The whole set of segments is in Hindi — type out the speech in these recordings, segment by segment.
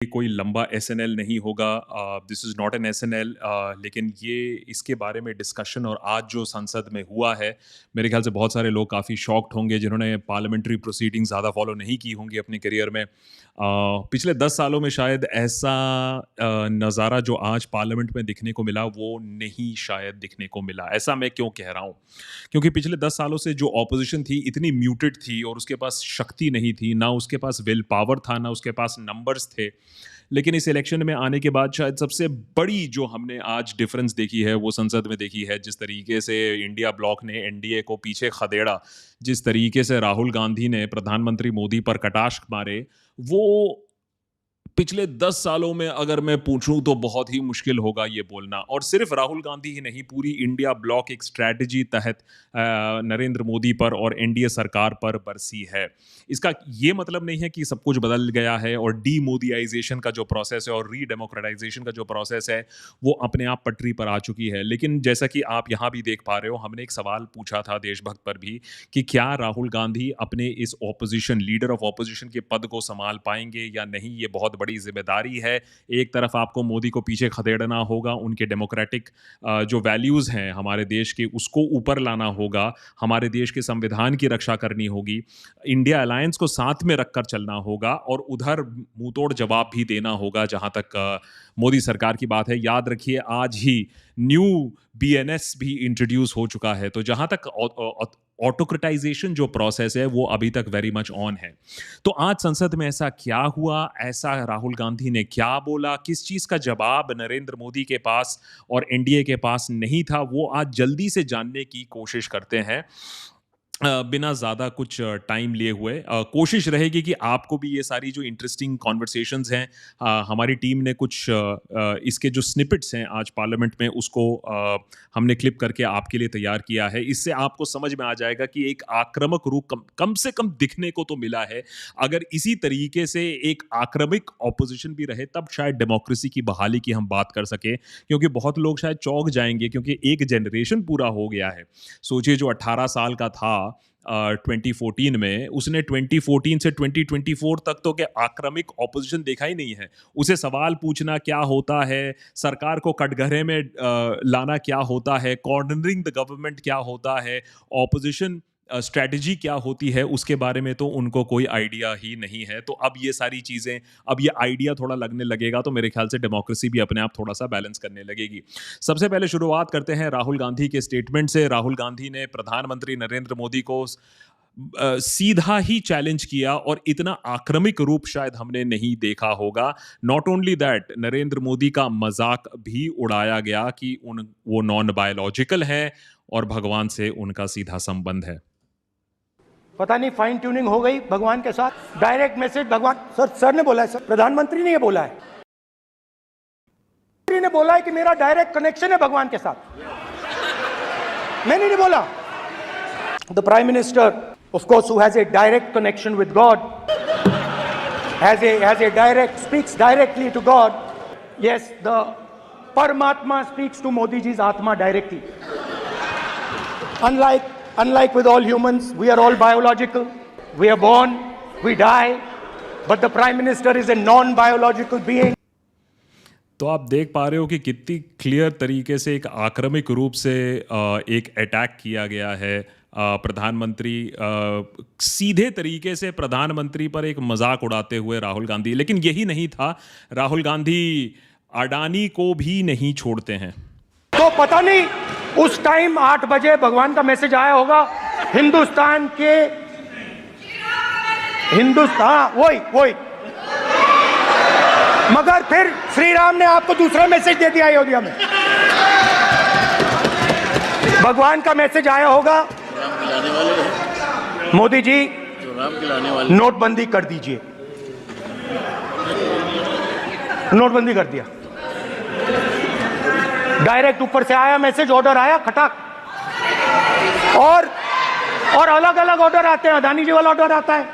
कोई लंबा एसएनएल नहीं होगा। This is not an SNL, लेकिन ये इसके बारे में डिस्कशन और आज जो संसद में हुआ है, मेरे ख्याल से बहुत सारे लोग काफ़ी शॉक्ड होंगे जिन्होंने पार्लियामेंट्री प्रोसीडिंग्स ज़्यादा फॉलो नहीं की होंगी अपने करियर में। पिछले 10 सालों में शायद ऐसा नज़ारा जो आज पार्लियामेंट में दिखने को मिला वो नहीं शायद दिखने को मिला। ऐसा मैं क्यों कह रहा हूँ? क्योंकि पिछले 10 सालों से जो ऑपोजिशन थी इतनी म्यूटेड थी और उसके पास शक्ति नहीं थी, ना उसके पास विल पावर था, ना उसके पास नंबर्स थे। लेकिन इस इलेक्शन में आने के बाद शायद सबसे बड़ी जो हमने आज डिफरेंस देखी है वो संसद में देखी है। जिस तरीके से इंडिया ब्लॉक ने एनडीए को पीछे खदेड़ा, जिस तरीके से राहुल गांधी ने प्रधानमंत्री मोदी पर कटाक्ष मारे, वो पिछले 10 सालों में अगर मैं पूछूं तो बहुत ही मुश्किल होगा ये बोलना। और सिर्फ राहुल गांधी ही नहीं, पूरी इंडिया ब्लॉक एक स्ट्रैटेजी तहत नरेंद्र मोदी पर और एनडीए सरकार पर बरसी है। इसका ये मतलब नहीं है कि सब कुछ बदल गया है और डीमोदियाइजेशन का जो प्रोसेस है और रीडेमोक्रेटाइजेशन का जो प्रोसेस है वो अपने आप पटरी पर आ चुकी है। लेकिन जैसा कि आप यहाँ भी देख पा रहे हो, हमने एक सवाल पूछा था देशभक्त पर भी कि क्या राहुल गांधी अपने इस ऑपोजिशन लीडर ऑफ ऑपोजिशन के पद को संभाल पाएंगे या नहीं। ये बहुत बड़ी जिम्मेदारी है। एक तरफ आपको मोदी को पीछे खदेड़ना होगा, उनके डेमोक्रेटिक जो वैल्यूज हैं हमारे देश के उसको ऊपर लाना होगा, हमारे देश के संविधान की रक्षा करनी होगी, इंडिया अलायंस को साथ में रखकर चलना होगा और उधर मुंहतोड़ जवाब भी देना होगा जहां तक मोदी सरकार की बात है। याद रखिए आज ही न्यू बीएनएस भी इंट्रोड्यूस हो चुका है। तो जहां तक ऑटोक्रेटाइजेशन जो प्रोसेस है वो अभी तक वेरी मच ऑन है। तो आज संसद में ऐसा क्या हुआ, ऐसा राहुल गांधी ने क्या बोला, किस चीज का जवाब नरेंद्र मोदी के पास और एनडीए के पास नहीं था, वो आज जल्दी से जानने की कोशिश करते हैं बिना ज़्यादा कुछ टाइम लिए हुए। कोशिश रहेगी कि आपको भी ये सारी जो इंटरेस्टिंग कॉन्वर्सेशंस हैं, हमारी टीम ने कुछ इसके जो स्निपेट्स हैं आज पार्लियामेंट में उसको हमने क्लिप करके आपके लिए तैयार किया है। इससे आपको समझ में आ जाएगा कि एक आक्रामक रूप कम से कम दिखने को तो मिला है। अगर इसी तरीके से एक आक्रामक ऑपोजिशन भी रहे तब शायद डेमोक्रेसी की बहाली की हम बात कर सकें, क्योंकि बहुत लोग शायद चौंक जाएंगे क्योंकि एक जनरेशन पूरा हो गया है। सोचिए जो 18 साल का था 2014 में, उसने 2014 से 2024 तक तो क्या आक्रामक ऑपोजिशन देखा ही नहीं है। उसे सवाल पूछना क्या होता है, सरकार को कटघरे में लाना क्या होता है, कॉर्नरिंग द गवर्नमेंट क्या होता है, ऑपोजिशन स्ट्रैटेजी क्या होती है, उसके बारे में तो उनको कोई आइडिया ही नहीं है। तो अब ये सारी चीज़ें, अब ये आइडिया थोड़ा लगने लगेगा तो मेरे ख्याल से डेमोक्रेसी भी अपने आप थोड़ा सा बैलेंस करने लगेगी। सबसे पहले शुरुआत करते हैं राहुल गांधी के स्टेटमेंट से। राहुल गांधी ने प्रधानमंत्री नरेंद्र मोदी को सीधा ही चैलेंज किया और इतना आक्रामक रूप शायद हमने नहीं देखा होगा। Not only that, Narendra Modi का मजाक भी उड़ाया गया कि वो नॉन बायोलॉजिकल है और भगवान से उनका सीधा संबंध है। पता नहीं फाइन ट्यूनिंग हो गई भगवान के साथ। डायरेक्ट मैसेज भगवान सर ने बोला है, सर प्रधानमंत्री ने ये बोला है, ने बोला है कि मेरा डायरेक्ट कनेक्शन है भगवान के साथ। मैंने नहीं बोला। The prime minister of course who has a direct connection with God has a direct speaks directly to God. Yes, the परमात्मा स्पीक्स टू मोदी जी's आत्मा directly. Unlike with all humans, we are all biological. We are born, we die, but the Prime Minister is a non-biological being. तो आप देख पा रहे हो कि कितनी क्लियर तरीके से एक आक्रामक रूप से एक अटैक किया गया है। प्रधानमंत्री सीधे तरीके से प्रधानमंत्री पर एक मजाक उड़ाते हुए राहुल गांधी। लेकिन यही नहीं था, राहुल गांधी अडानी को भी नहीं छोड़ते हैं। तो पता नहीं उस टाइम 8 बजे भगवान का मैसेज आया होगा हिंदुस्तान वही मगर फिर श्री राम ने आपको दूसरा मैसेज दे दिया अयोध्या में। भगवान का मैसेज आया होगा, मोदी जी नोटबंदी कर दीजिए। नोटबंदी कर दिया, डायरेक्ट ऊपर से आया मैसेज, ऑर्डर आया खटाक। और अलग अलग ऑर्डर आते हैं। अदानी जी वाला ऑर्डर आता है,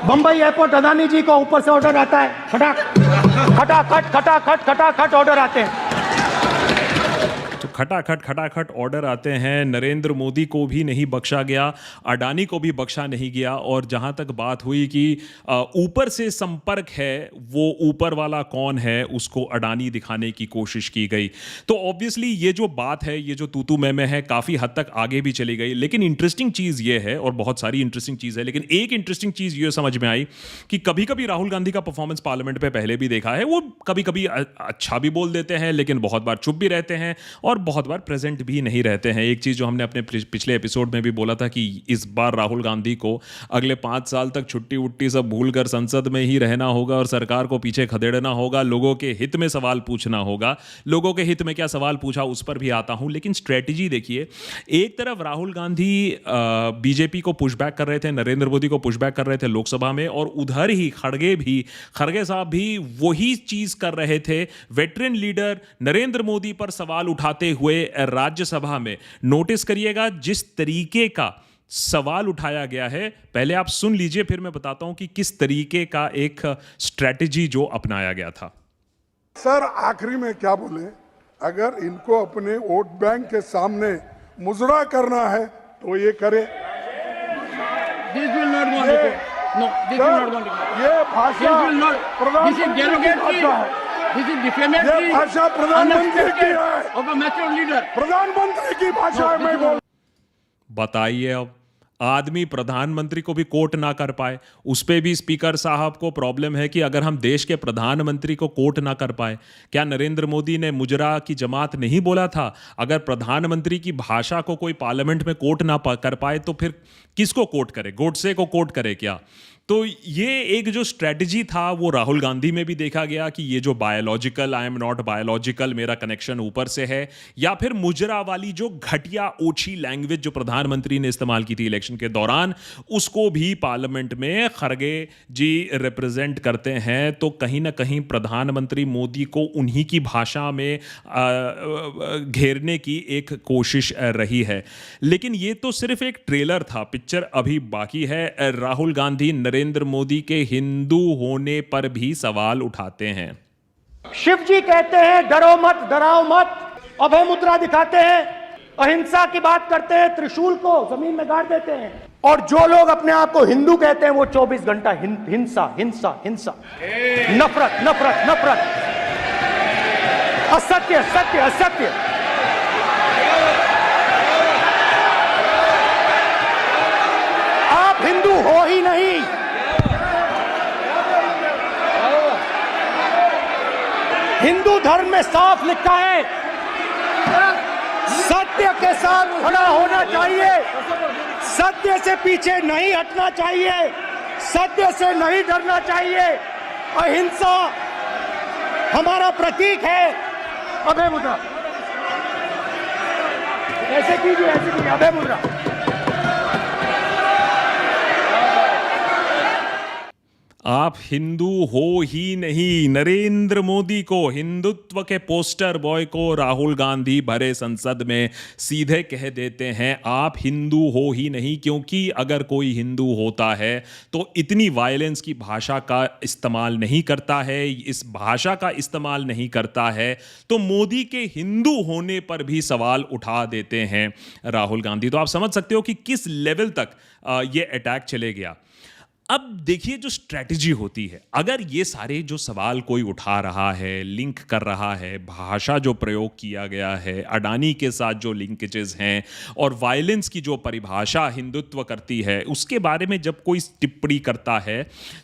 बंबई एयरपोर्ट अदानी जी को ऊपर से ऑर्डर आता है, खटाक खटाखट खटाखट खटाखट ऑर्डर आते हैं। खटाखट ऑर्डर आते हैं। नरेंद्र मोदी को भी नहीं बख्शा गया, अडानी को भी बख्शा नहीं गया। और जहां तक बात हुई कि ऊपर से संपर्क है, वो ऊपर वाला कौन है उसको अडानी दिखाने की कोशिश की गई। तो ऑब्वियसली ये जो बात है, ये जो तू मैं है, काफ़ी हद तक आगे भी चली गई। लेकिन इंटरेस्टिंग चीज़ ये है, और बहुत सारी इंटरेस्टिंग चीज़ है, लेकिन एक इंटरेस्टिंग चीज़ ये समझ में आई कि कभी कभी राहुल गांधी का परफॉर्मेंस पार्लियामेंट पे पहले भी देखा है, वो कभी कभी अच्छा भी बोल देते हैं, लेकिन बहुत बार चुप भी रहते हैं और बहुत बार प्रेजेंट भी नहीं रहते हैं। एक चीज़ जो हमने अपने पिछले एपिसोड में भी बोला था कि इस बार राहुल गांधी को अगले 5 साल तक छुट्टी उट्टी सब भूलकर संसद में ही रहना होगा और सरकार को पीछे खदेड़ना होगा, लोगों के हित में सवाल पूछना होगा। लोगों के हित में क्या सवाल पूछा उस पर भी आता हूं, लेकिन स्ट्रेटजी देखिए। एक तरफ राहुल गांधी बीजेपी को पुशबैक कर रहे थे, नरेंद्र मोदी को पुशबैक कर रहे थे लोकसभा में, और उधर ही खड़गे साहब भी वही चीज कर रहे थे। वेटरन लीडर नरेंद्र मोदी पर सवाल उठाते हुए राज्यसभा में। नोटिस करिएगा जिस तरीके का सवाल उठाया गया है, पहले आप सुन लीजिए, फिर मैं बताता हूं कि किस तरीके का एक स्ट्रेटजी जो अपनाया गया था। सर आखिरी में क्या बोले, अगर इनको अपने वोट बैंक के सामने मुजरा करना है तो ये करे। This will not go on record. No, this will not go on record. ये भाषा This will not. This is derogatory. This is defamatory. ये भाषा प्रधानमंत्री की है, of a mature leader. प्रधानमंत्री की भाषा है। मैं बोल बताइए, अब आदमी प्रधानमंत्री को भी कोट ना कर पाए, उस पे भी स्पीकर साहब को प्रॉब्लम है कि अगर हम देश के प्रधानमंत्री को कोट ना कर पाए, क्या नरेंद्र मोदी ने मुजरा की जमात नहीं बोला था? अगर प्रधानमंत्री की भाषा को कोई पार्लियामेंट में कोट ना कर पाए तो फिर किसको कोट करे? गोडसे को कोट करे क्या? तो ये एक जो स्ट्रेटजी था वो राहुल गांधी में भी देखा गया कि ये जो biological, I am not biological, मेरा कनेक्शन ऊपर से है, या फिर मुजरा वाली जो घटिया ओछी लैंग्वेज जो प्रधानमंत्री ने इस्तेमाल की थी इलेक्शन के दौरान, उसको भी पार्लियामेंट में खड़गे जी रिप्रेजेंट करते हैं। तो कहीं ना कहीं प्रधानमंत्री मोदी को उन्हीं की भाषा में घेरने की एक कोशिश रही है। लेकिन ये तो सिर्फ एक ट्रेलर था, पिक्चर अभी बाकी है। राहुल गांधी नरेंद्र मोदी के हिंदू होने पर भी सवाल उठाते हैं। शिव जी कहते हैं डरो मत, डराओ मत, अभय मुद्रा दिखाते हैं, अहिंसा की बात करते हैं, त्रिशूल को जमीन में गाड़ देते हैं। और जो लोग अपने आप को हिंदू कहते हैं वो 24 घंटा हिंसा हिंसा हिंसा, नफरत नफरत नफरत, असत्य सत्य असत्य। आप हिंदू हो ही नहीं। हिंदू धर्म में साफ लिखा है, सत्य के साथ खड़ा होना चाहिए, सत्य से पीछे नहीं हटना चाहिए, सत्य से नहीं डरना चाहिए। अहिंसा हमारा प्रतीक है। अभय मुद्रा ऐसे कीजिए, अभय मुद्रा। आप हिंदू हो ही नहीं। नरेंद्र मोदी को, हिंदुत्व के पोस्टर बॉय को राहुल गांधी भरे संसद में सीधे कह देते हैं आप हिंदू हो ही नहीं, क्योंकि अगर कोई हिंदू होता है तो इतनी वायलेंस की भाषा का इस्तेमाल नहीं करता है, इस भाषा का इस्तेमाल नहीं करता है, तो मोदी के हिंदू होने पर भी सवाल उठा देते हैं राहुल गांधी। तो आप समझ सकते हो कि किस लेवल तक ये अटैक चले गया। अब देखिए जो स्ट्रैटेजी होती है, अगर ये सारे जो सवाल कोई उठा रहा है, लिंक कर रहा है, भाषा जो प्रयोग किया गया है, अडानी के साथ जो लिंकेजेस हैं और वायलेंस की जो परिभाषा हिंदुत्व करती है, उसके बारे में जब कोई टिप्पणी करता है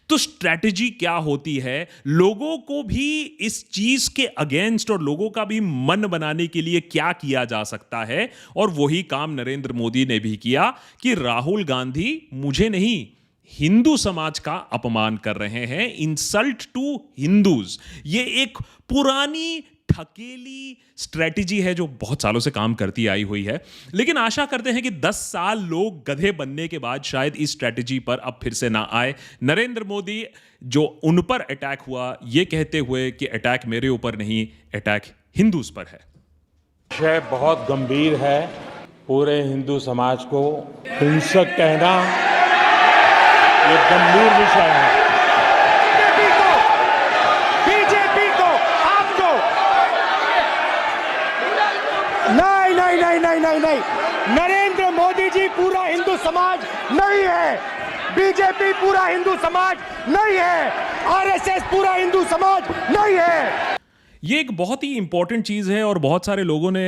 तो स्ट्रैटेजी क्या होती है? लोगों को भी इस चीज के अगेंस्ट और लोगों का भी मन बनाने के लिए क्या किया जा सकता है, और वही काम नरेंद्र मोदी ने भी किया कि राहुल गांधी मुझे नहीं हिंदू समाज का अपमान कर रहे हैं, इंसल्ट टू हिंदूज। ये एक पुरानी ठकेली स्ट्रेटजी है जो बहुत सालों से काम करती आई हुई है, लेकिन आशा करते हैं कि 10 साल लोग गधे बनने के बाद शायद इस स्ट्रेटजी पर अब फिर से ना आए। नरेंद्र मोदी जो उन पर अटैक हुआ ये कहते हुए कि अटैक मेरे ऊपर नहीं, अटैक हिंदूज पर है। विषय बहुत गंभीर है। पूरे हिंदू समाज को हिंसक कहना ये गंभीर विषय है। बीजेपी को आपको ना नहीं नहीं नहीं, नरेंद्र मोदी जी पूरा हिंदू समाज नहीं है, बीजेपी पूरा हिंदू समाज नहीं है, आरएसएस पूरा हिंदू समाज नहीं है। ये एक बहुत ही इंपॉर्टेंट चीज़ है और बहुत सारे लोगों ने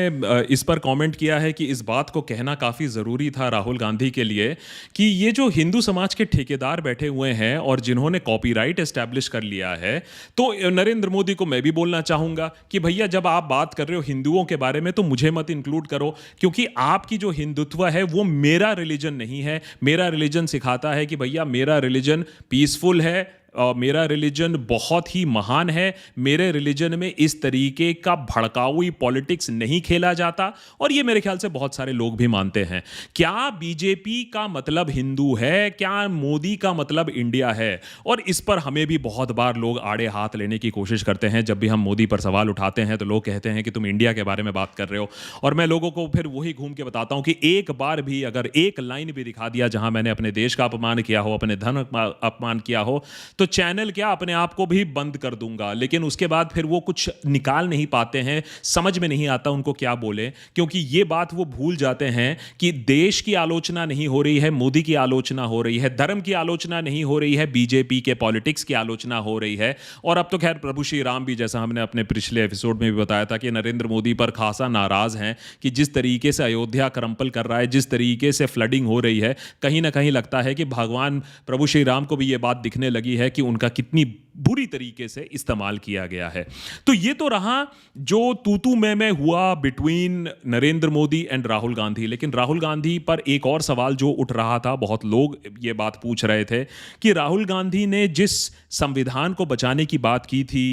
इस पर कमेंट किया है कि इस बात को कहना काफ़ी ज़रूरी था राहुल गांधी के लिए कि ये जो हिंदू समाज के ठेकेदार बैठे हुए हैं और जिन्होंने कॉपीराइट एस्टैब्लिश कर लिया है, तो नरेंद्र मोदी को मैं भी बोलना चाहूँगा कि भैया जब आप बात कर रहे हो हिंदुओं के बारे में तो मुझे मत इंक्लूड करो, क्योंकि आपकी जो हिंदुत्व है वो मेरा रिलीजन नहीं है। मेरा रिलीजन सिखाता है कि भैया मेरा रिलीजन पीसफुल है, मेरा रिलीजन बहुत ही महान है, मेरे रिलीजन में इस तरीके का भड़काऊ पॉलिटिक्स नहीं खेला जाता, और ये मेरे ख्याल से बहुत सारे लोग भी मानते हैं। क्या बीजेपी का मतलब हिंदू है? क्या मोदी का मतलब इंडिया है? और इस पर हमें भी बहुत बार लोग आड़े हाथ लेने की कोशिश करते हैं। जब भी हम मोदी पर सवाल उठाते हैं तो लोग कहते हैं कि तुम इंडिया के बारे में बात कर रहे हो, और मैं लोगों को फिर वही घूम के बताता हूं कि एक बार भी अगर एक लाइन भी दिखा दिया जहां मैंने अपने देश का अपमान किया हो, अपने धन का अपमान किया हो, तो चैनल क्या अपने आप को भी बंद कर दूंगा। लेकिन उसके बाद फिर वो कुछ निकाल नहीं पाते हैं, समझ में नहीं आता उनको क्या बोले, क्योंकि ये बात वो भूल जाते हैं कि देश की आलोचना नहीं हो रही है, मोदी की आलोचना हो रही है, धर्म की आलोचना नहीं हो रही है, बीजेपी के पॉलिटिक्स की आलोचना हो रही है। और अब तो खैर प्रभु श्री राम भी, जैसा हमने अपने पिछले एपिसोड में भी बताया था, कि नरेंद्र मोदी पर खासा नाराज हैं कि जिस तरीके से अयोध्या क्रम्पल कर रहा है, जिस तरीके से फ्लडिंग हो रही है, कहीं ना कहीं लगता है कि भगवान प्रभु श्री राम को भी ये बात दिखने लगी है कि उनका कितनी बुरी तरीके से इस्तेमाल किया गया है। तो ये तो रहा जो तू मैं हुआ बिटवीन नरेंद्र मोदी एंड राहुल गांधी। लेकिन राहुल गांधी पर एक और सवाल जो उठ रहा था, बहुत लोग ये बात पूछ रहे थे कि राहुल गांधी ने जिस संविधान को बचाने की बात की थी,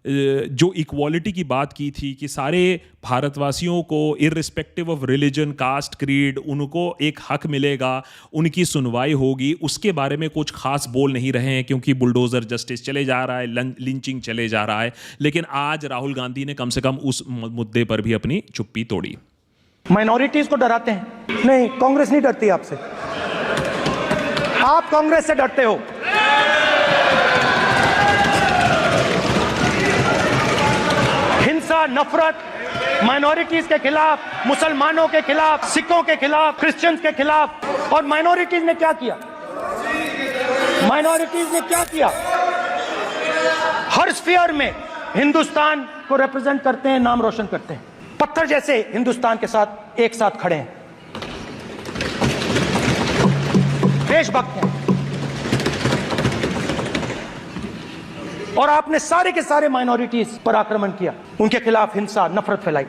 जो इक्वालिटी की बात की थी कि सारे भारतवासियों को irrespective of religion, caste, creed, उनको एक हक मिलेगा, उनकी सुनवाई होगी, उसके बारे में कुछ खास बोल नहीं रहे हैं, क्योंकि बुलडोजर जस्टिस चले जा रहा है, लिंचिंग चले जा रहा है। लेकिन आज राहुल गांधी ने कम से कम उस मुद्दे पर भी अपनी चुप्पी तोड़ी। माइनॉरिटीज को डराते हैं? नहीं, कांग्रेस नहीं डरती आपसे, आप कांग्रेस से डरते हो। हिंसा, नफरत माइनॉरिटीज के खिलाफ, मुसलमानों के खिलाफ, सिखों के खिलाफ, क्रिश्चियंस के खिलाफ। और माइनॉरिटीज ने क्या किया? माइनॉरिटीज ने क्या किया? हर स्फीयर में हिंदुस्तान को रिप्रेजेंट करते हैं, नाम रोशन करते हैं, पत्थर जैसे हिंदुस्तान के साथ एक साथ खड़े हैं, देशभक्त हैं। और आपने सारे के सारे माइनॉरिटीज पर आक्रमण किया, उनके खिलाफ हिंसा, नफरत फैलाई।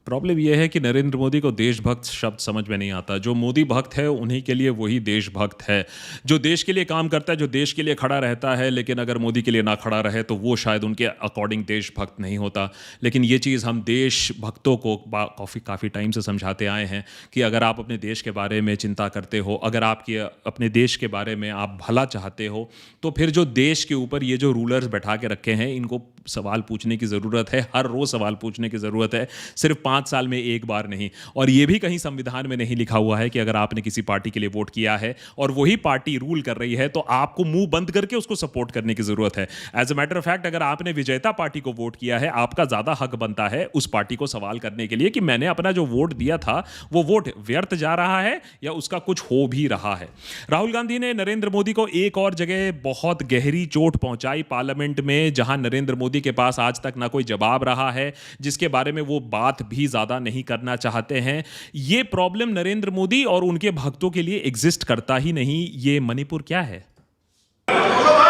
प्रॉब्लम यह है कि नरेंद्र मोदी को देशभक्त शब्द समझ में नहीं आता। जो मोदी भक्त है उन्हीं के लिए वही देशभक्त है, जो देश के लिए काम करता है, जो देश के लिए खड़ा रहता है। लेकिन अगर मोदी के लिए ना खड़ा रहे तो वो शायद उनके अकॉर्डिंग देशभक्त नहीं होता। लेकिन ये चीज़ हम देशभक्तों को काफ़ी टाइम से समझाते आए हैं कि अगर आप अपने देश के बारे में चिंता करते हो, अगर आपकी अपने देश के बारे में आप भला चाहते हो, तो फिर जो देश के ऊपर ये जो रूलर्स बैठा के रखे हैं, इनको सवाल पूछने की ज़रूरत है, हर रोज़ सवाल पूछने की ज़रूरत है, सिर्फ 5 साल में एक बार नहीं। और ये भी कहीं संविधान में नहीं लिखा हुआ है कि अगर आपने किसी पार्टी के लिए वोट किया है और वही पार्टी रूल कर रही है तो आपको मुंह बंद करके उसको सपोर्ट करने की ज़रूरत है। As a matter of fact, अगर आपने विजेता पार्टी को वोट किया है, आपका ज़्यादा हक बनता है उस पार्टी को सवाल करने के लिए कि मैंने अपना जो वोट दिया था वो वोट व्यर्थ जा रहा है या उसका कुछ हो भी रहा है। राहुल गांधी ने नरेंद्र मोदी को एक और जगह बहुत गहरी चोट पहुंचाई पार्लियामेंट में, जहां नरेंद्र मोदी के पास आज तक ना कोई जवाब रहा है, जिसके बारे में वो बात भी ज्यादा नहीं करना चाहते हैं। ये प्रॉब्लम नरेंद्र मोदी और उनके भक्तों के लिए एग्जिस्ट करता ही नहीं। ये मणिपुर क्या है?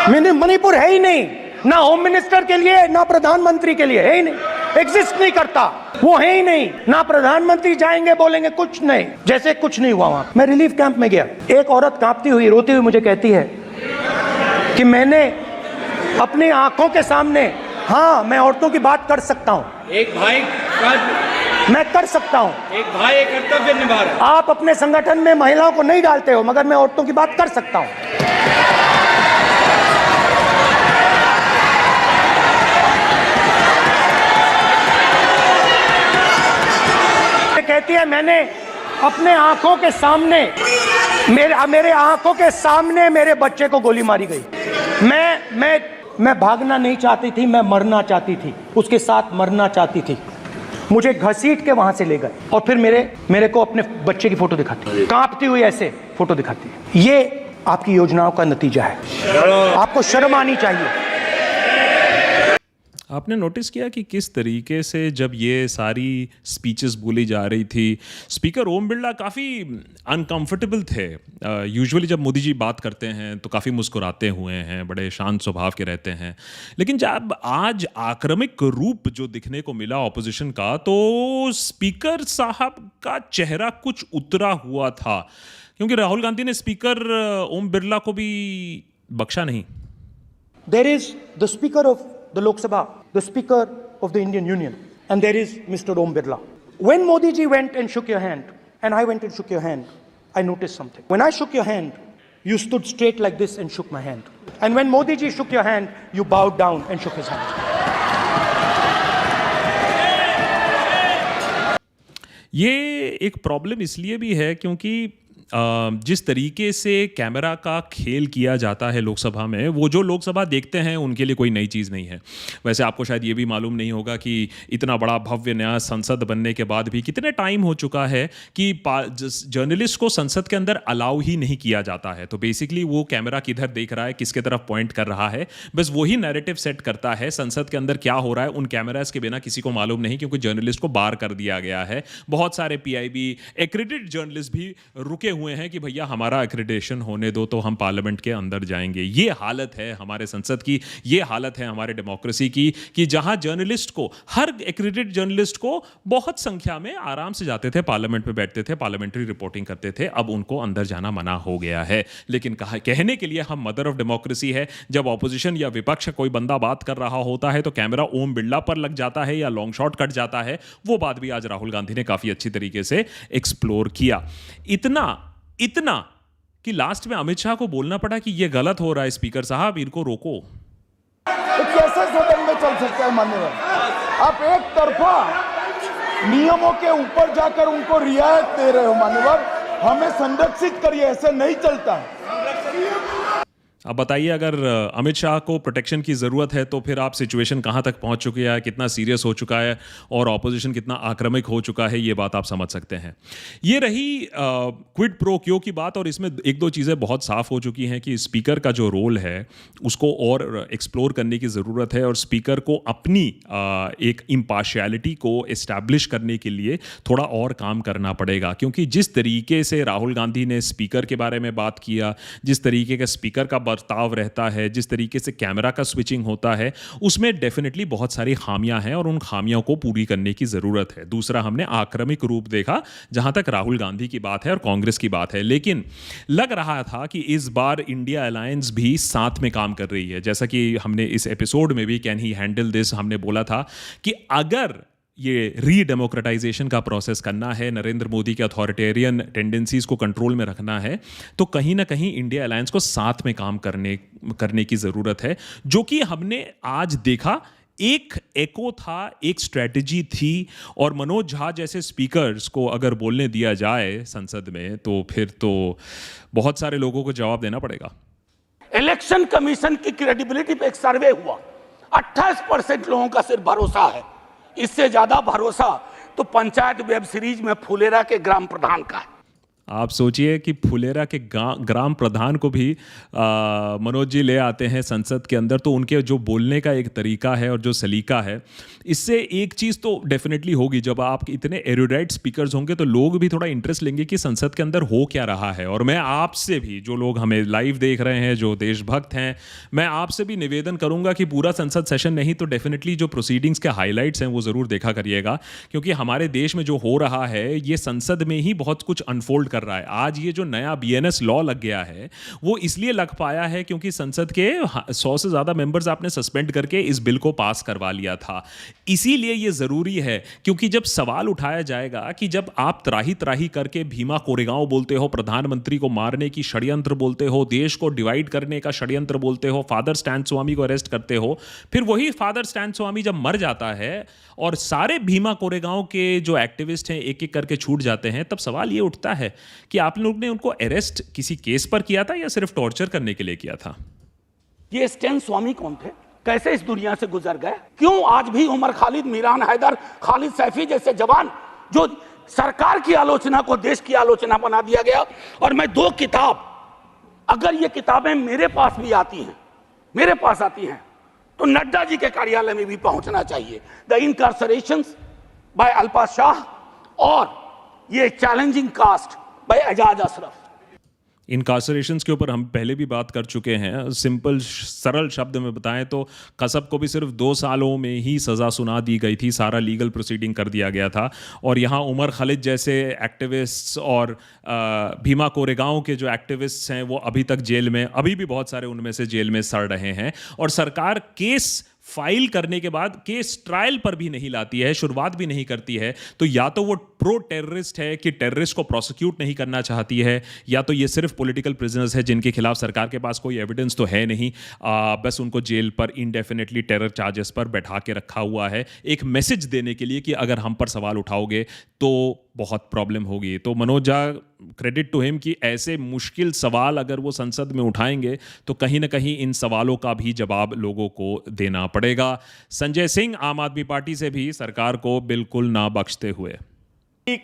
मणिपुर है ही नहीं, ना होम मिनिस्टर के लिए, ना प्रधानमंत्री के लिए, है ही नहीं, एग्जिस्ट नहीं करता, वो है ही नहीं। ना प्रधानमंत्री जाएंगे बोलेंगे कुछ नहीं, जैसे कुछ नहीं हुआ वहां। मैं रिलीफ कैंप में गया, एक औरत कांपती हुई, रोती हुई मुझे कहती है कि मैंने अपनी आंखों के सामने, हाँ मैं औरतों की बात कर सकता हूं, एक भाई मैं कर सकता हूं, एक भाई एक कर्तव्य निभा रहा है। आप अपने संगठन में महिलाओं को नहीं डालते हो, मगर मैं औरतों की बात कर सकता हूं। कहती है मैंने अपने आंखों के सामने, मेरे आंखों के सामने मेरे बच्चे को गोली मारी गई। मैं भागना नहीं चाहती थी, मैं मरना चाहती थी, उसके साथ मरना चाहती थी। मुझे घसीट के वहां से ले गए और फिर मेरे को अपने बच्चे की फोटो दिखाती है, कांपती हुई ऐसे फोटो दिखाती है। ये आपकी योजनाओं का नतीजा है। आपको शर्म आनी चाहिए। आपने नोटिस किया कि किस तरीके से जब ये सारी स्पीचेस बोली जा रही थी, स्पीकर ओम बिरला काफ़ी अनकंफर्टेबल थे। यूजुअली जब मोदी जी बात करते हैं तो काफ़ी मुस्कुराते हुए हैं, बड़े शांत स्वभाव के रहते हैं, लेकिन जब आज आक्रामक रूप जो दिखने को मिला ऑपोजिशन का, तो स्पीकर साहब का चेहरा कुछ उतरा हुआ था, क्योंकि राहुल गांधी ने स्पीकर ओम बिरला को भी बख्शा नहीं। There is the Speaker of the Lok Sabha, the Speaker of the Indian Union, and there is Mr. Om Birla. When Modi ji went and shook your hand, and I went and shook your hand, I noticed something. When I shook your hand, you stood straight like this and shook my hand. And when Modi ji shook your hand, you bowed down and shook his hand. ये एक प्रॉब्लम इसलिए भी है क्योंकि जिस तरीके से कैमरा का खेल किया जाता है लोकसभा में, वो जो लोकसभा देखते हैं उनके लिए कोई नई चीज़ नहीं है। वैसे आपको शायद ये भी मालूम नहीं होगा कि इतना बड़ा भव्य नया संसद बनने के बाद भी कितने टाइम हो चुका है कि जर्नलिस्ट को संसद के अंदर अलाउ ही नहीं किया जाता है। तो बेसिकली वो कैमरा किधर देख रहा है, किसके तरफ पॉइंट कर रहा है, बस वही नैरेटिव सेट करता है। संसद के अंदर क्या हो रहा है उन कैमरास के बिना किसी को मालूम नहीं, क्योंकि जर्नलिस्ट को बार कर दिया गया है। बहुत सारे पीआईबी एक्रेडिटेड जर्नलिस्ट भी रुके हुए हैं कि भैया हमारा एक्रेडिटेशन होने दो तो हम पार्लियामेंट के अंदर जाएंगे। ये हालत है हमारे संसद की, ये हालत है हमारे डेमोक्रेसी की, कि जहां जर्नलिस्ट को, हर एक्रेडिटेड जर्नलिस्ट को बहुत संख्या में आराम से जाते थे, पार्लियामेंट में बैठते थे, पार्लियामेंट्री रिपोर्टिंग करते थे। अब उनको अंदर जाना मना हो गया है। लेकिन कहने के लिए हम मदर ऑफ डेमोक्रेसी है। जब ऑपोजिशन या विपक्ष कोई बंदा बात कर रहा होता है तो कैमरा ओम बिरला पर लग जाता है या लॉन्ग शॉट कट जाता है। वो बात भी आज राहुल गांधी ने काफी अच्छी तरीके से एक्सप्लोर किया। इतना कि लास्ट में अमित शाह को बोलना पड़ा कि यह गलत हो रहा है, स्पीकर साहब इनको रोको। तो कैसे सदन में चल सकता है माननीय? आप एक तरफा नियमों के ऊपर जाकर उनको रियायत दे रहे हो माननीय। हमें संरक्षित करिए, ऐसे नहीं चलता है। अब बताइए, अगर अमित शाह को प्रोटेक्शन की ज़रूरत है तो फिर आप सिचुएशन कहाँ तक पहुँच चुकी है, कितना सीरियस हो चुका है और ऑपोजिशन कितना आक्रामक हो चुका है, ये बात आप समझ सकते हैं। ये रही क्विड प्रो क्यो की बात, और इसमें एक दो चीज़ें बहुत साफ़ हो चुकी हैं कि स्पीकर का जो रोल है उसको और एक्सप्लोर करने की ज़रूरत है, और स्पीकर को अपनी एक इम्पार्शियलिटी को इस्टेब्लिश करने के लिए थोड़ा और काम करना पड़ेगा। क्योंकि जिस तरीके से राहुल गांधी ने स्पीकर के बारे में बात किया, जिस तरीके का स्पीकर का बर्ताव रहता है, जिस तरीके से कैमरा का स्विचिंग होता है, उसमें डेफिनेटली बहुत सारी खामियां हैं और उन खामियों को पूरी करने की ज़रूरत है। दूसरा, हमने आक्रामक रूप देखा जहां तक राहुल गांधी की बात है और कांग्रेस की बात है, लेकिन लग रहा था कि इस बार इंडिया अलायंस भी साथ में काम कर रही है। जैसा कि हमने इस एपिसोड में भी कैन ही हैंडल दिस हमने बोला था कि अगर ये रीडेमोक्रेटाइजेशन का प्रोसेस करना है, नरेंद्र मोदी के अथॉरिटेरियन टेंडेंसीज को कंट्रोल में रखना है, तो कहीं ना कहीं इंडिया अलायंस को साथ में काम करने की ज़रूरत है, जो कि हमने आज देखा। एक एको था, एक स्ट्रेटजी थी, और मनोज झा जैसे स्पीकर्स को अगर बोलने दिया जाए संसद में तो फिर तो बहुत सारे लोगों को जवाब देना पड़ेगा। इलेक्शन कमीशन की क्रेडिबिलिटी पे एक सर्वे हुआ, 28% लोगों का सिर्फ भरोसा है। इससे ज्यादा भरोसा तो पंचायत वेब सीरीज में फुलेरा के ग्राम प्रधान का है। आप सोचिए कि फुलेरा के ग्राम प्रधान को भी मनोज जी ले आते हैं संसद के अंदर, तो उनके जो बोलने का एक तरीका है और जो सलीका है, इससे एक चीज़ तो डेफिनेटली होगी, जब आप इतने एरुडाइट स्पीकर्स होंगे तो लोग भी थोड़ा इंटरेस्ट लेंगे कि संसद के अंदर हो क्या रहा है। और मैं आपसे भी, जो लोग हमें लाइव देख रहे हैं, जो देशभक्त हैं, मैं आपसे भी निवेदन करूंगा कि पूरा संसद सेशन नहीं तो डेफिनेटली जो प्रोसीडिंग्स के हाईलाइट्स हैं वो ज़रूर देखा करिएगा, क्योंकि हमारे देश में जो हो रहा है ये संसद में ही बहुत कुछ अनफोल्ड रहा है। आज ये जो नया बीएनएस लॉ लग गया है वो इसलिए लग पाया है क्योंकि संसद के 100 से ज्यादा मेंबर्स आपने सस्पेंड करके इस बिल को पास करवा लिया था। इसीलिए ये जरूरी है, क्योंकि जब सवाल उठाया जाएगा कि जब आप त्राही त्राही करके भीमा कोरेगांव बोलते हो, प्रधानमंत्री को मारने की षड्यंत्र बोलते हो, देश को डिवाइड करने का षड्यंत्र बोलते हो, फादर स्टैन स्वामी को अरेस्ट करते हो, फिर वही फादर स्टैन स्वामी जब मर जाता है और सारे भीमा कोरेगांव के जो एक्टिविस्ट हैं एक एक करके छूट जाते हैं, तब सवाल ये उठता है कि आप लोग ने उनको अरेस्ट किसी केस पर किया था या सिर्फ टॉर्चर करने के लिए किया था? ये स्टैन स्वामी कौन थे? कैसे इस दुनिया से गुजर गए? क्यों आज भी उमर खालिद, मीरान हैदर, खालिद सैफी जैसे जवान जो सरकार की आलोचना को देश की आलोचना बना दिया गया। और मैं 2 किताब, अगर ये किताबें मेरे पास भी आती हैं, मेरे पास आती हैं, तो नड्डा जी के कार्यालय में भी पहुंचना चाहिए। The incarcerations by Alpa Shah और ये challenging caste by Ajaz Ashraf. Incarcerations के ऊपर हम पहले भी बात कर चुके हैं। सिंपल सरल शब्द में बताएं तो कसब को भी सिर्फ 2 सालों में ही सज़ा सुना दी गई थी, सारा लीगल प्रोसीडिंग कर दिया गया था। और यहाँ उमर खालिद जैसे एक्टिविस्ट्स और भीमा कोरेगांव के जो एक्टिविस्ट्स हैं वो अभी तक जेल में, अभी भी बहुत सारे उनमें से जेल में सड़ रहे हैं। और सरकार केस फाइल करने के बाद केस ट्रायल पर भी नहीं लाती है, शुरुआत भी नहीं करती है। तो या तो वो प्रो टेररिस्ट है कि टेररिस्ट को प्रोसिक्यूट नहीं करना चाहती है, या तो ये सिर्फ पॉलिटिकल प्रिजनर्स है जिनके खिलाफ सरकार के पास कोई एविडेंस तो है नहीं, बस उनको जेल पर इनडेफिनेटली टेरर चार्जेस पर बैठा के रखा हुआ है, एक मैसेज देने के लिए कि अगर हम पर सवाल उठाओगे तो बहुत प्रॉब्लम होगी। तो Manoj Jha, credit to him कि ऐसे मुश्किल सवाल अगर वो संसद में उठाएंगे तो कहीं ना कहीं इन सवालों का भी जवाब लोगों को देना पड़ेगा। संजय सिंह आम आदमी पार्टी से भी सरकार को बिल्कुल ना बख्शते हुए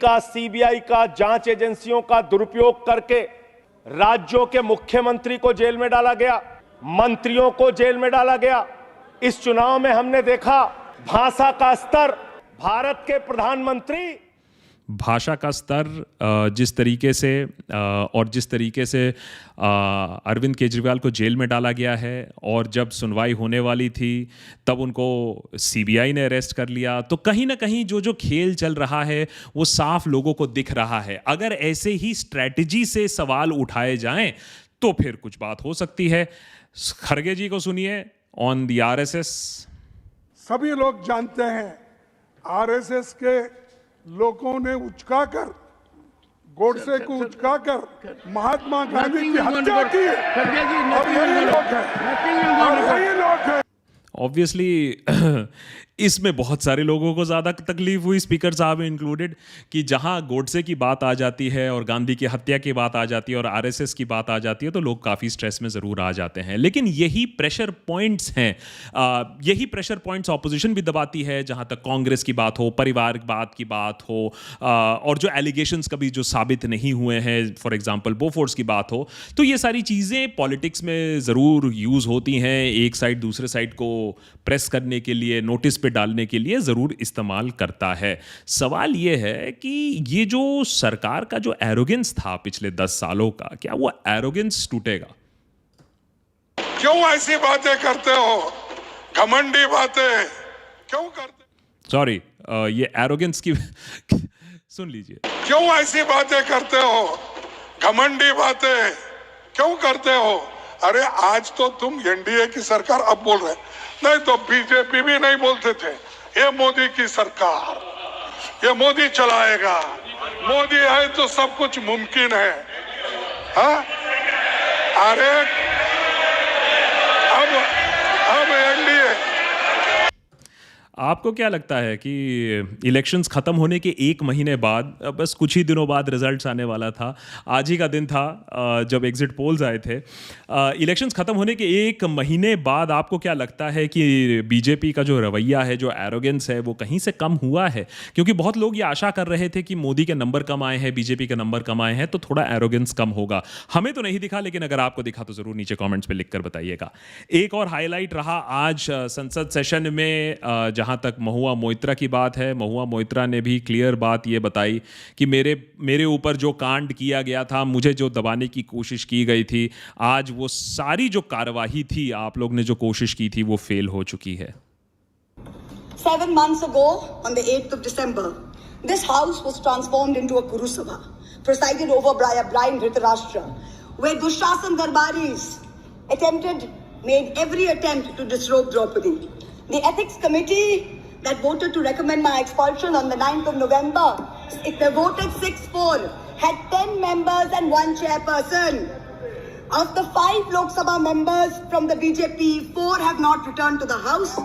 का सीबीआई का जांच एजेंसियों का दुरुपयोग करके राज्यों के मुख्यमंत्री को जेल में डाला गया, मंत्रियों को जेल में डाला गया। इस चुनाव में हमने देखा भाषा का स्तर, भारत के प्रधानमंत्री भाषा का स्तर जिस तरीके से और जिस तरीके से अरविंद केजरीवाल को जेल में डाला गया है, और जब सुनवाई होने वाली थी तब उनको सीबीआई ने अरेस्ट कर लिया, तो कहीं ना कहीं जो खेल चल रहा है वो साफ लोगों को दिख रहा है। अगर ऐसे ही स्ट्रैटेजी से सवाल उठाए जाएं तो फिर कुछ बात हो सकती है। खरगे जी को सुनिए ऑन द आरएसएस। सभी लोग जानते हैं आरएसएस के लोगों ने उचकाकर, गोडसे को उचकाकर महात्मा गांधी की हत्या की है। और यही लोग हैं ऑब्वियसली इसमें बहुत सारे लोगों को ज़्यादा तकलीफ हुई, स्पीकर साहब इंक्लूडेड, कि जहां गोडसे की बात आ जाती है और गांधी की हत्या की बात आ जाती है और आरएसएस की बात आ जाती है तो लोग काफ़ी स्ट्रेस में ज़रूर आ जाते हैं। लेकिन यही प्रेशर पॉइंट्स हैं, यही प्रेशर पॉइंट्स ऑपोजिशन भी दबाती है, जहां तक कांग्रेस की बात हो, परिवार बात की बात हो, और जो एलिगेशंस कभी जो साबित नहीं हुए हैं, फॉर एग्जाम्पल बोफोर्स की बात हो, तो ये सारी चीज़ें पॉलिटिक्स में ज़रूर यूज़ होती हैं। एक साइड दूसरे साइड को प्रेस करने के लिए, नोटिस पे डालने के लिए जरूर इस्तेमाल करता है। सवाल यह है कि ये जो सरकार का जो एरोगेंस था पिछले 10 सालों का, क्या वो एरोगेंस टूटेगा? क्यों ऐसी बातें करते हो, घमंडी बातें क्यों करते? सॉरी, ये एरोगेंस की सुन लीजिए। क्यों ऐसी बातें करते हो, घमंडी बातें क्यों करते हो? अरे आज तो तुम एनडीए की सरकार अब बोल रहे, नहीं तो बीजेपी भी नहीं बोलते थे ये मोदी की सरकार, ये मोदी चलाएगा, मोदी है तो सब कुछ मुमकिन है। हाँ? अरे अब एनडीए। आपको क्या लगता है कि इलेक्शंस ख़त्म होने के 1 महीने बाद, बस कुछ ही दिनों बाद रिजल्ट्स आने वाला था, आज ही का दिन था जब एग्जिट पोल्स आए थे, इलेक्शंस ख़त्म होने के 1 महीने बाद आपको क्या लगता है कि बीजेपी का जो रवैया है, जो एरोगेंस है, वो कहीं से कम हुआ है? क्योंकि बहुत लोग ये आशा कर रहे थे कि मोदी के नंबर कम आए हैं, बीजेपी के नंबर कम आए हैं, तो थोड़ा एरोगेंस कम होगा। हमें तो नहीं दिखा, लेकिन अगर आपको दिखा तो ज़रूर नीचे कॉमेंट्स में लिख कर बताइएगा। एक और हाईलाइट रहा आज संसद सेशन में, जहां तक महुआ मोइत्रा की बात है, महुआ मोइत्रा ने भी क्लियर बात ये बताई कि मेरे ऊपर जो कांड किया गया था, मुझे जो दबाने की कोशिश की गई थी, आज वो सारी जो कार्यवाही थी, आप लोग ने जो कोशिश की थी, वो फेल हो चुकी है। 7 months ago, on the 8th of December, this house was transformed into a Kuru Sabha, presided over by a blind Dhritarashtra, where Dushashan Darbaris made every attempt to disrobe Draupadi. The ethics committee that voted to recommend my expulsion on the 9th of November, they voted 6-4, had 10 members and 1 chairperson. Of the 5 Lok Sabha members from the BJP, 4 have not returned to the house.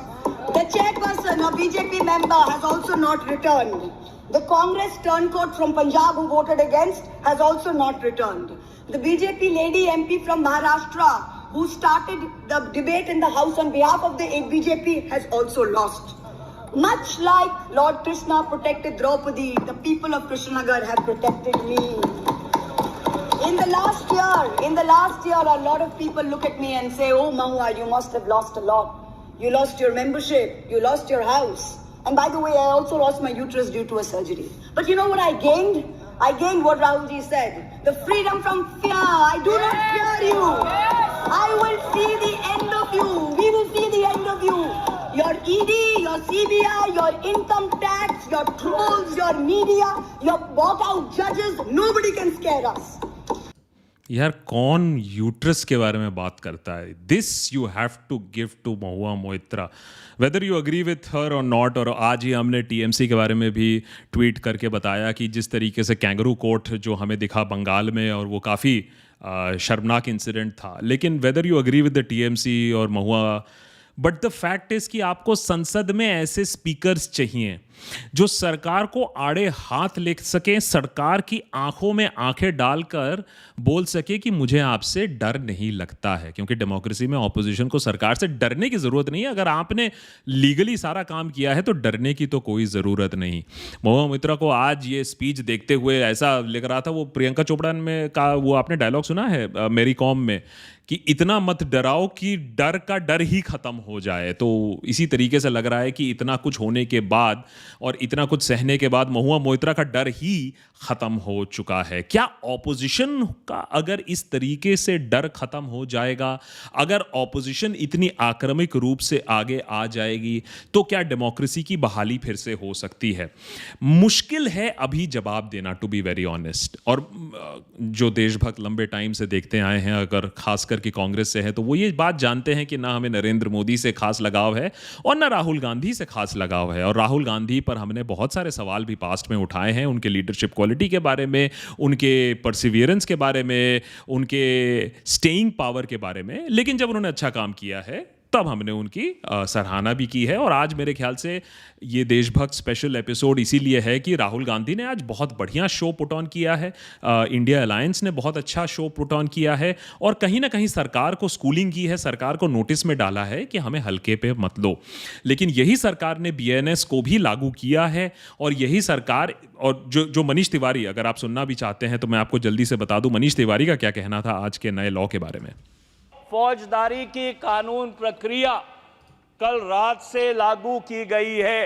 The chairperson, a BJP member, has also not returned. The Congress turncoat from Punjab who voted against has also not returned. The BJP lady MP from Maharashtra who started the debate in the House on behalf of the BJP, has also lost. Much like Lord Krishna protected Draupadi, the people of Krishnanagar have protected me. In the last year, a lot of people look at me and say, "Oh, Mahua, you must have lost a lot. You lost your membership, you lost your house. And by the way, I also lost my uterus due to a surgery." But you know what I gained? I gained what Rahulji said. The freedom from fear. I do not fear you. I will see the end of you. We will see the end of you. Your ED, your CBI, your income tax, your trolls, your media, your bought out judges, nobody can scare us. यार कौन यूट्रस के बारे में बात करता है? This you have to give to Mahua Moitra, whether you agree with her और नॉट। और आज ही हमने टीएमसी के बारे में भी ट्वीट करके बताया कि जिस तरीके से कैंगरू कोर्ट जो हमें दिखा बंगाल में, और वो काफ़ी शर्मनाक इंसिडेंट था। लेकिन weather you agree with the TMC और महुआ, बट द फैक्ट इज कि आपको संसद में ऐसे स्पीकर्स चाहिए जो सरकार को आड़े हाथ ले सके, सरकार की आंखों में आंखें डालकर बोल सके कि मुझे आपसे डर नहीं लगता है। क्योंकि डेमोक्रेसी में ऑपोजिशन को सरकार से डरने की जरूरत नहीं है। अगर आपने लीगली सारा काम किया है तो डरने की तो कोई जरूरत नहीं। महुआ मोइत्रा को आज ये स्पीच देखते हुए ऐसा लग रहा था, वो प्रियंका चोपड़ा में का वो आपने डायलॉग सुना है मेरी कॉम में, कि इतना मत डराओ कि डर का डर ही खत्म हो जाए। तो इसी तरीके से लग रहा है कि इतना कुछ होने के बाद और इतना कुछ सहने के बाद महुआ मोइत्रा का डर ही खत्म हो चुका है। क्या ऑपोजिशन का अगर इस तरीके से डर खत्म हो जाएगा, अगर ऑपोजिशन इतनी आक्रामक रूप से आगे आ जाएगी, तो क्या डेमोक्रेसी की बहाली फिर से हो सकती है? मुश्किल है अभी जवाब देना, टू बी वेरी ऑनेस्ट। और जो देशभक्त लंबे टाइम से देखते आए हैं, अगर खासकर कि कांग्रेस से है, तो वो ये बात जानते हैं कि ना हमें नरेंद्र मोदी से खास लगाव है और ना राहुल गांधी से खास लगाव है। और राहुल गांधी पर हमने बहुत सारे सवाल भी पास्ट में उठाए हैं, उनके लीडरशिप क्वालिटी के बारे में, उनके परसिवियरेंस के बारे में, उनके स्टेइंग पावर के बारे में। लेकिन जब उन्होंने अच्छा काम किया है तब हमने उनकी सराहना भी की है। और आज मेरे ख्याल से ये देशभक्त स्पेशल एपिसोड इसीलिए है कि राहुल गांधी ने आज बहुत बढ़िया शो पुट ऑन किया है, इंडिया अलायंस ने बहुत अच्छा शो पुट ऑन किया है, और कहीं ना कहीं सरकार को स्कूलिंग की है, सरकार को नोटिस में डाला है कि हमें हल्के पे मत लो। लेकिन यही सरकार ने बीएनएस को भी लागू किया है, और यही सरकार, और जो मनीष तिवारी, अगर आप सुनना भी चाहते हैं तो मैं आपको जल्दी से बता दूं मनीष तिवारी का क्या कहना था आज के नए लॉ के बारे में। फौजदारी की कानून प्रक्रिया कल रात से लागू की गई है।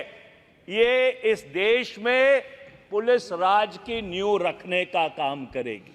ये इस देश में पुलिस राज की नींव रखने का काम करेगी।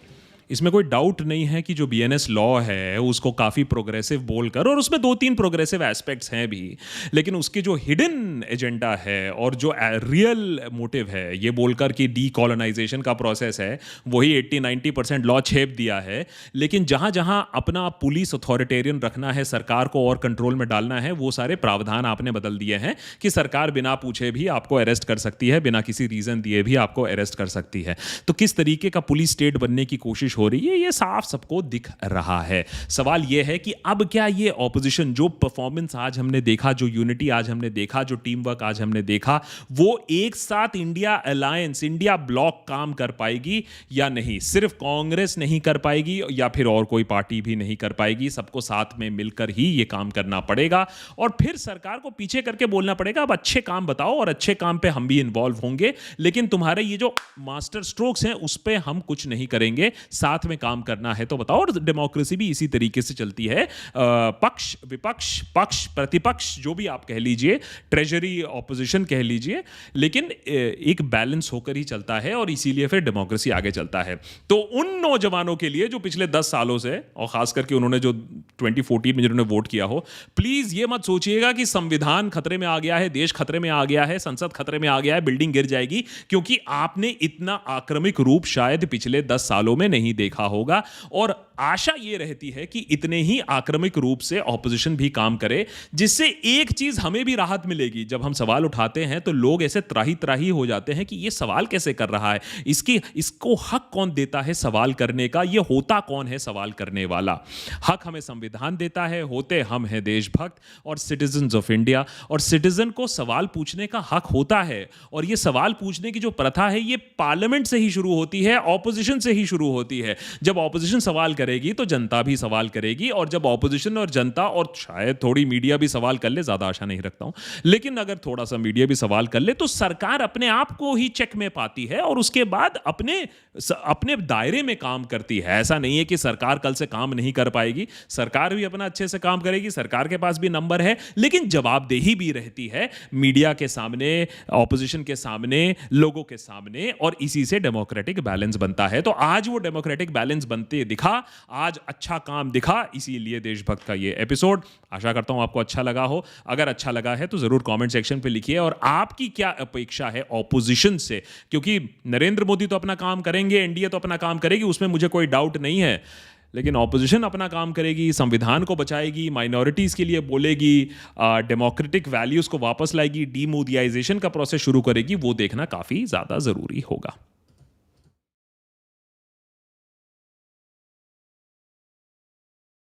इसमें कोई डाउट नहीं है कि जो बीएनएस लॉ है उसको काफ़ी प्रोग्रेसिव बोलकर, और उसमें 2-3 प्रोग्रेसिव एस्पेक्ट्स हैं भी, लेकिन उसके जो हिडन एजेंडा है और जो रियल मोटिव है ये बोलकर कि डीकॉलोनाइजेशन का प्रोसेस है, वही 80-90% लॉ छेप दिया है। लेकिन जहाँ जहाँ अपना पुलिस अथॉरिटेरियन रखना है, सरकार को और कंट्रोल में डालना है, वो सारे प्रावधान आपने बदल दिए हैं कि सरकार बिना पूछे भी आपको अरेस्ट कर सकती है, बिना किसी रीज़न दिए भी आपको अरेस्ट कर सकती है। तो किस तरीके का पुलिस स्टेट बनने की कोशिश हो रही है, ये साफ सबको दिख रहा है। सवाल ये है कि अब क्या ये ऑपोजिशन, जो परफॉर्मेंस आज हमने देखा, जो यूनिटी आज हमने देखा, जो टीम वर्क आज हमने देखा, वो एक साथ इंडिया अलायंस, इंडिया ब्लॉक काम कर पाएगी या नहीं? सिर्फ कांग्रेस नहीं कर पाएगी या फिर और कोई पार्टी भी नहीं कर पाएगी, सबको साथ में मिलकर ही ये काम करना पड़ेगा। और फिर सरकार को पीछे करके बोलना पड़ेगा, अब अच्छे काम बताओ और अच्छे काम पे हम भी इन्वॉल्व होंगे, लेकिन तुम्हारे ये जो मास्टर स्ट्रोक्स हैं उस पे हम कुछ नहीं करेंगे, साथ में काम करना है तो बताओ। और डेमोक्रेसी भी इसी तरीके से चलती है, पक्ष विपक्ष, पक्ष प्रतिपक्ष, जो भी आप कह लीजिए, ट्रेजरी ऑपोजिशन कह लीजिए, लेकिन एक बैलेंस होकर ही चलता है, और इसीलिए फिर डेमोक्रेसी आगे चलता है। तो उन नौजवानों के लिए जो पिछले 10 सालों से, और खास करके उन्होंने जो 2014 में जिन्होंने वोट किया हो, प्लीज ये मत सोचिएगा कि संविधान खतरे में आ गया है, देश खतरे में आ गया है, संसद खतरे में आ गया है, बिल्डिंग गिर जाएगी, क्योंकि आपने इतना आक्रामक रूप शायद पिछले 10 सालों में नहीं देखा होगा। और आशा ये रहती है कि इतने ही आक्रामक रूप से ऑपोजिशन भी काम करे, जिससे एक चीज हमें भी राहत मिलेगी। जब हम सवाल उठाते हैं तो लोग ऐसे त्राही त्राही हो जाते हैं कि ये सवाल कैसे कर रहा है, इसको हक कौन देता है सवाल करने का, ये होता कौन है सवाल करने वाला? हक हमें संविधान देता है, होते हम हैं देशभक्त और सिटीजन्स ऑफ इंडिया, और सिटीजन को सवाल पूछने का हक होता है। और ये सवाल पूछने की जो प्रथा है ये पार्लियामेंट से ही शुरू होती है, ऑपोजिशन से ही शुरू होती है। है। जब ऑपोजिशन सवाल करेगी तो जनता भी सवाल करेगी, और जब ऑपोजिशन और जनता और शायद थोड़ी मीडिया भी सवाल कर ले, ज्यादा आशा नहीं रखता हूं, लेकिन अगर थोड़ा सा मीडिया भी सवाल कर ले तो सरकार अपने आप को ही चेक में पाती है और उसके बाद अपने दायरे में काम करती है। ऐसा नहीं है कि सरकार कल से काम नहीं कर पाएगी, सरकार भी अपना अच्छे से काम करेगी, सरकार के पास भी नंबर है, लेकिन जवाबदेही भी रहती है मीडिया के सामने, ऑपोजिशन के सामने, लोगों के सामने, और इसी से डेमोक्रेटिक बैलेंस बनता है। तो आज वो डेमोक्रेटिक बैलेंस बनते दिखा, आज अच्छा काम दिखा, इसीलिए देशभक्त का ये एपिसोड। आशा करता हूं आपको अच्छा लगा हो। अगर अच्छा लगा है तो जरूर कमेंट सेक्शन पे लिखिए, और आपकी क्या अपेक्षा है ऑपोजिशन से, क्योंकि नरेंद्र मोदी तो अपना काम करेंगे, एनडीए तो अपना काम करेगी, उसमें मुझे कोई डाउट नहीं है, लेकिन ऑपोजिशन अपना काम करेगी, संविधान को बचाएगी, माइनॉरिटीज के लिए बोलेगी, डेमोक्रेटिक वैल्यूज को वापस लाएगी, डीमोदियाइजेशन का प्रोसेस शुरू करेगी, वो देखना काफी ज्यादा जरूरी होगा।